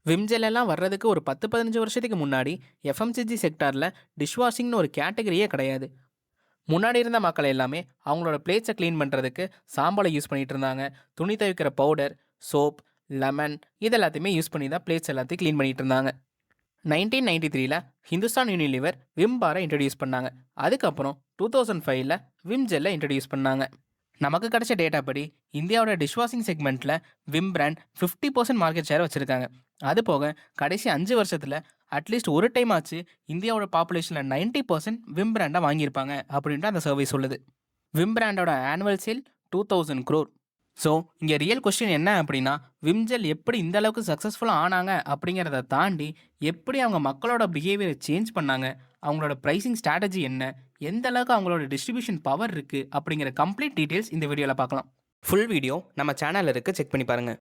Vim gel எல்லாம் வர்றதுக்கு ஒரு 10-15 வருஷத்துக்கு முன்னாடி எஃப்எம்சிஜி செக்டாரில் டிஷ்வாஷிங்னு ஒரு கேட்டகரியே கிடையாது. முன்னாடி இருந்த மக்கள் எல்லாமே அவங்களோட பிளேட்ஸை க்ளீன் பண்ணுறதுக்கு சாம்பலை யூஸ் பண்ணிட்டு இருந்தாங்க. துணி துவைக்கிற பவுடர், சோப், லெமன் இதெல்லாத்தையுமே யூஸ் பண்ணி தான் பிளேட்ஸ் எல்லாத்தையும் க்ளீன் பண்ணிட்டு இருந்தாங்க. 1993ல் ஹிந்துஸ்தான் யூனிலிவர் விம் பாரை இன்ட்ரடியூஸ் பண்ணாங்க. அதுக்கப்புறம் 2005ல் விம் ஜெல்லை இன்ட்ரடியூஸ் பண்ணாங்க. நமக்கு கிடைச்ச டேட்டா படி இந்தியாவோட டிஷ்வாஷிங் செக்மெண்ட்டில் விம் பிராண்ட் 50% மார்க்கெட் ஷேர் வச்சுருக்காங்க. அது போக கடைசி 5 வருஷத்தில் அட்லீஸ்ட் ஒரு டைம் ஆச்சு இந்தியாவோட பாப்புலேஷனில் 90% விம் பிராண்டாக வாங்கியிருப்பாங்க அப்படின்ட்டு அந்த சர்வே சொல்லுது. விம் பிராண்டோட ஆனுவல் சேல் 2000 crore. ஸோ இங்கே ரியல் கொஸ்டின் என்ன அப்படின்னா, விம்ஜெல் எப்படி இந்த அளவுக்கு சக்ஸஸ்ஃபுல்லாக ஆனாங்க அப்படிங்கிறத தாண்டி எப்படி அவங்க மக்களோட பிஹேவியரை சேஞ்ச் பண்ணாங்க, அவங்களோட ப்ரைசிங் ஸ்ட்ராட்டஜி என்ன, எந்த அளவுக்கு அவங்களோட டிஸ்ட்ரிபியூஷன் பவர் இருக்குது அப்படிங்கிற கம்ப்ளீட் டீட்டெயில்ஸ் இந்த வீடியோவில் பார்க்கலாம். ஃபுல் வீடியோ நம்ம சேனலில் இருக்குது, செக் பண்ணி பாருங்கள்.